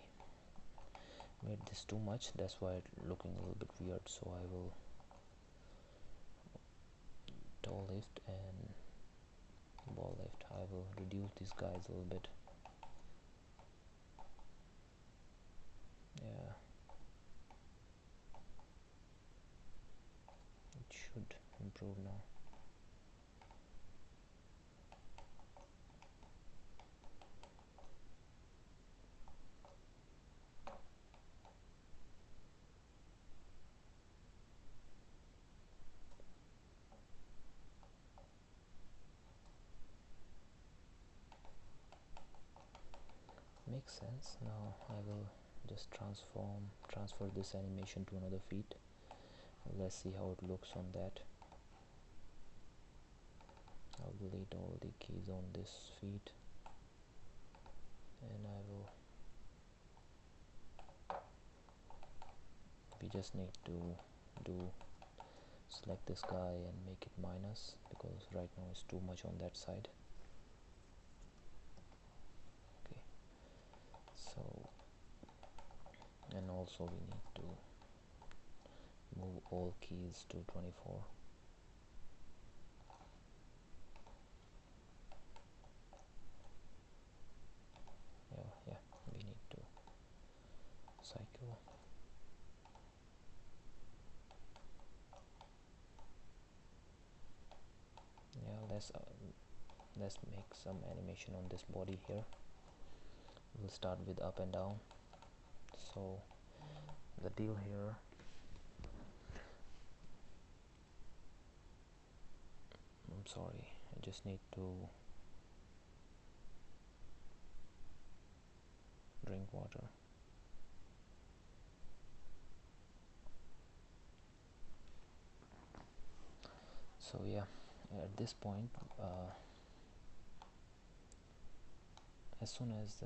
made this too much, that's why it's looking a little bit weird, so I will toe lift and ball lift. I will reduce these guys a little bit. Yeah, it should improve now. Makes sense. Now I will just transfer this animation to another feet. Let's see how it looks on that. I'll delete all the keys on this feet, and we just need to select this guy and make it minus, because right now it's too much on that side. Okay, so, and also we need to move all keys to 24. Yeah, we need to cycle. Yeah, let's make some animation on this body here. We'll start with up and down. So the deal here, I'm sorry, I just need to drink water. So yeah, at this point, as soon as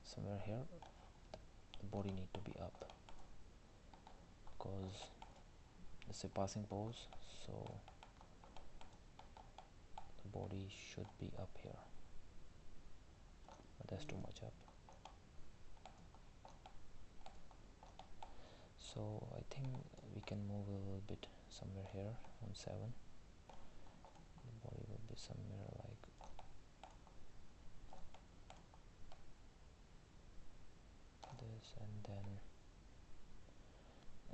somewhere here, the body need to be up, because it's a passing pose, so the body should be up here, but that's too much up. So I think we can move a little bit somewhere here on 7. The body will be somewhere like this,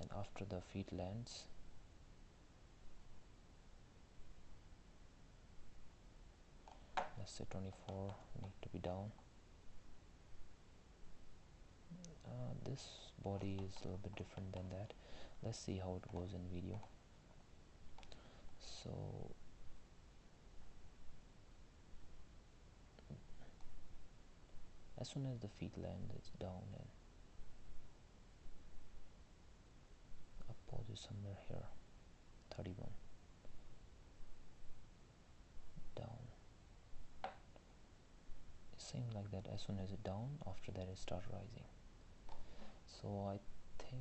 and after the feet lands, let's say 24 need to be down. This body is a little bit different than that. Let's see how it goes in video. So as soon as the feet land, it's down, and up pose is somewhere here, 31, down. It seems like that as soon as it down, after that it start rising. So I think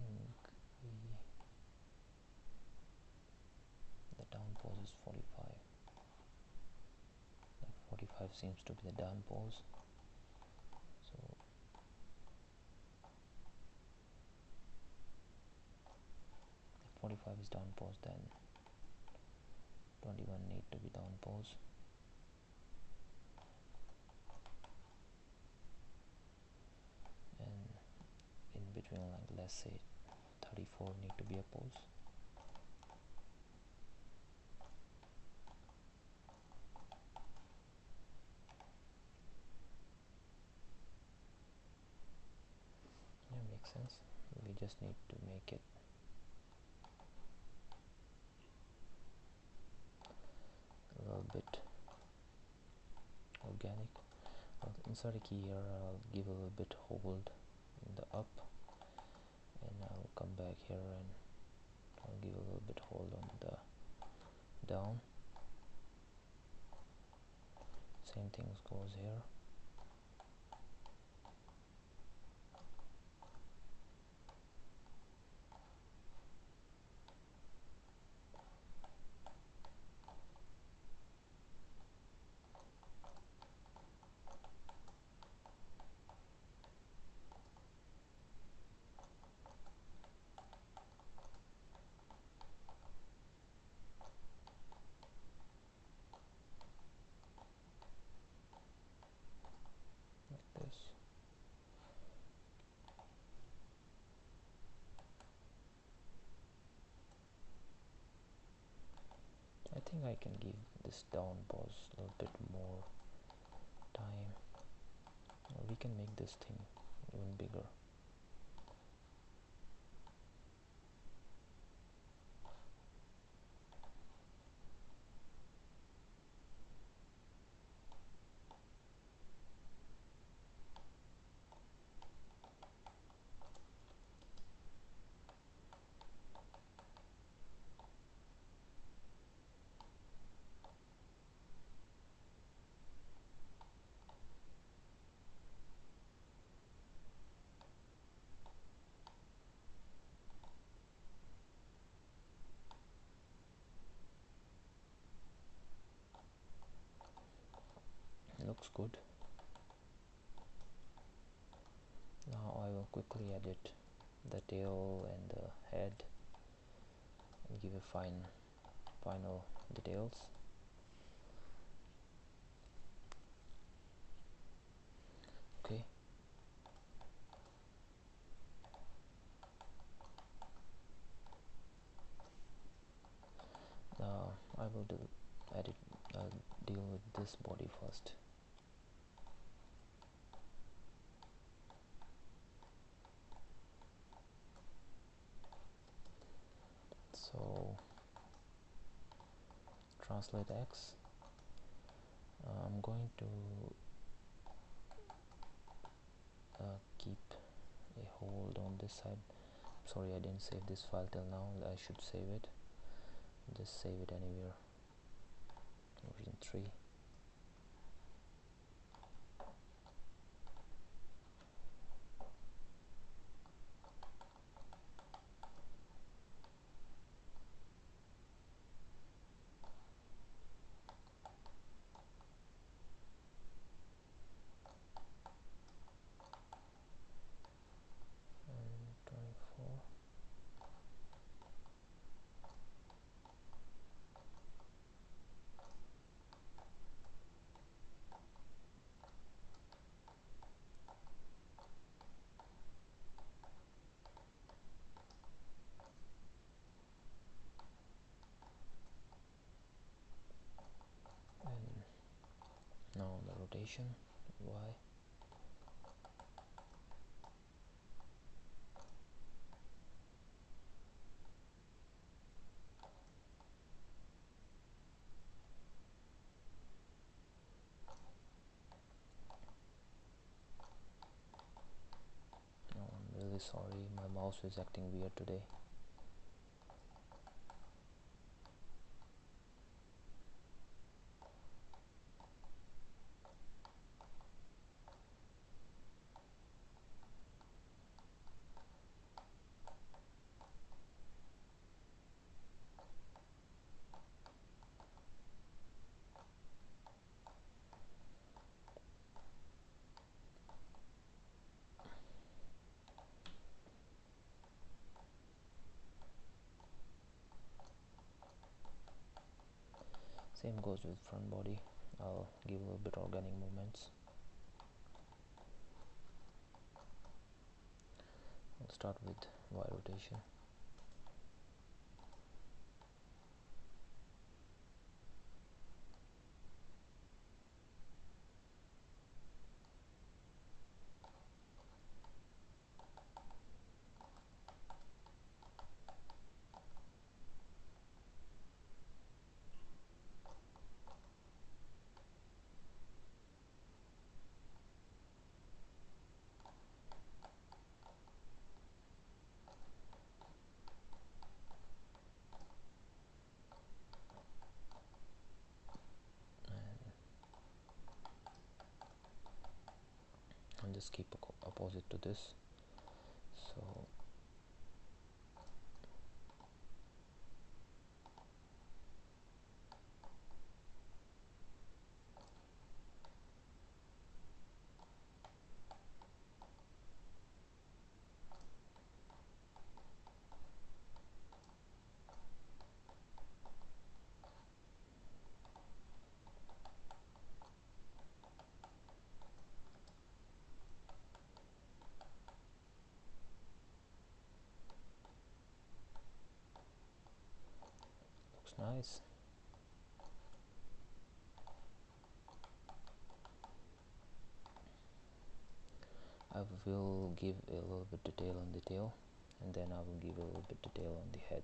the down pose is 45. Like 45 seems to be the down pose. So if 45 is down pose, then 21 need to be down pose. And in between, like let's say 34 need to be a pose. Yeah, makes sense. We just need to make it a little bit organic. I'll insert a key here. I'll give a little bit hold in the up, and I'll come back here and I'll give a little bit hold on the down. Same things goes here. think I can give this down pause a little bit more time. We can make this thing even bigger. Looks good. Now I will quickly edit the tail and the head and give a final details. Okay. Now I will deal with this body first. So translate X. I'm going to keep a hold on this side. Sorry, I didn't save this file till now. I should save it. Just save it anywhere. Version 3. And 24. And now the rotation, Y. Oh, I'm really sorry, my mouse is acting weird today. Same goes with front body. I'll give a little bit organic movements. I'll start with Y rotation. And just keep opposite to this. So looks nice. I will give a little bit detail on the tail, and then I will give a little bit detail on the head.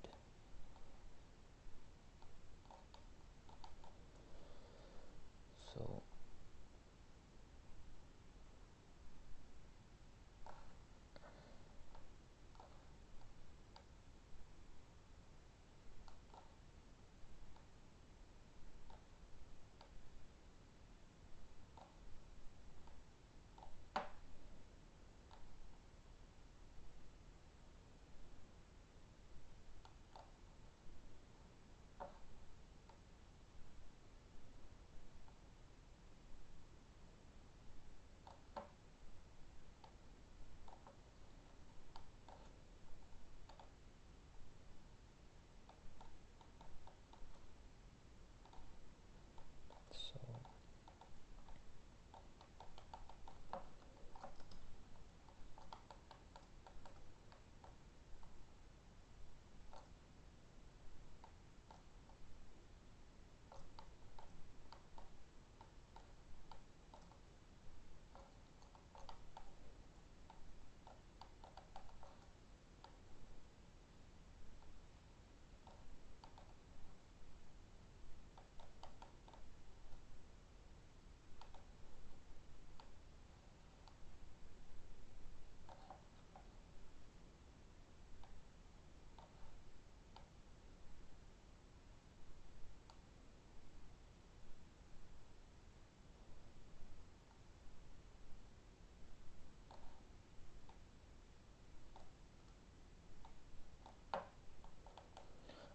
So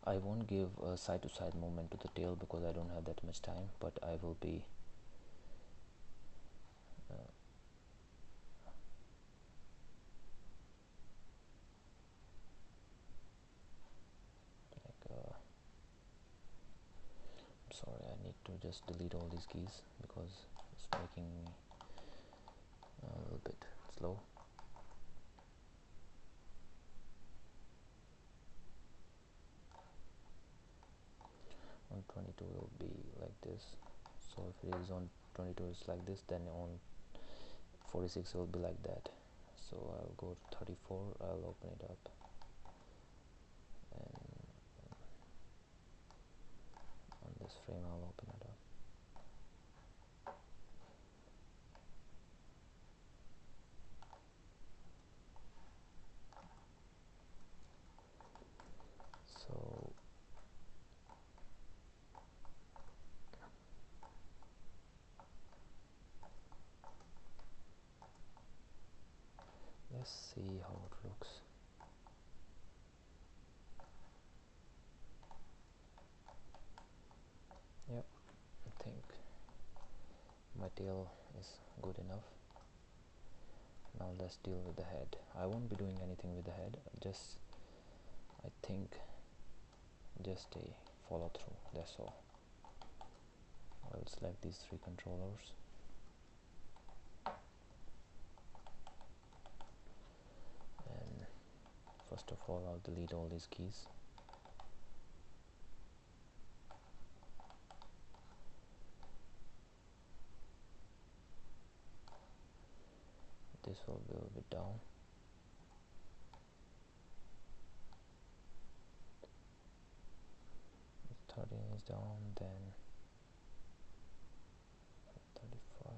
I won't give a side to side movement to the tail because I don't have that much time, but I will be I'm sorry, I need to just delete all these keys because it's making me a little bit slow. 22 will be like this. So if it is on 22 it's like this, then on 46 it will be like that. So I'll go to 34, I'll open it up, and on this frame I'll open it up. So let's see how it looks. Yep, I think my tail is good enough. Now let's deal with the head. I won't be doing anything with the head, just I think just a follow through, that's all. I'll select these three controllers and first of all I'll delete all these keys. This will be a little bit down. If 13 is down, then 35.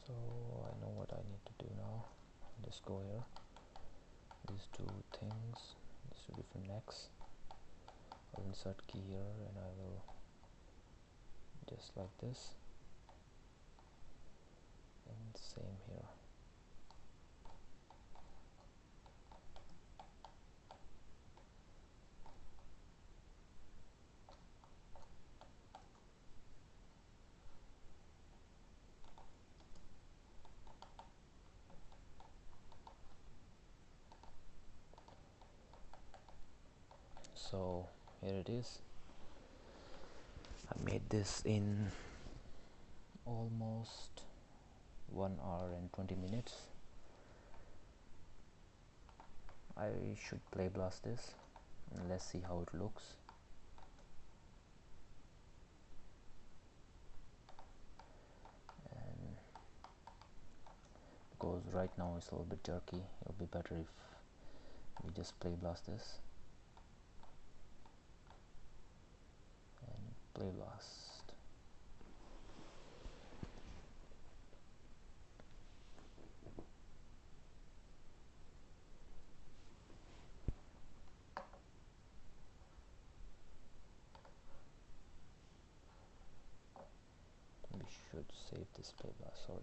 So I know what I need to do now. Just go here, these two things, these two different necks. I'll insert key here and I will just like this, and same here. So here it is. I made this in almost 1 hour and 20 minutes. I should play blast this and let's see how it looks. And because right now it's a little bit jerky, it'll be better if we just play blast this and play blast. We should save this play blast, sorry.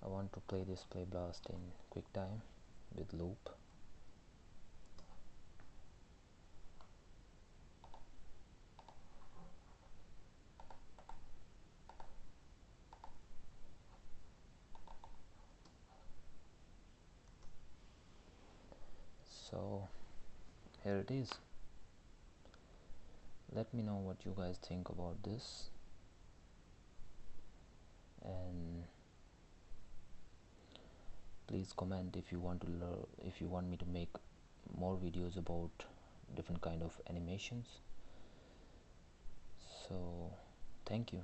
I want to play this play blast in quick time with loop. So here it is. Let me know what you guys think about this, and please comment if you want to learn, if you want me to make more videos about different kind of animations. So thank you.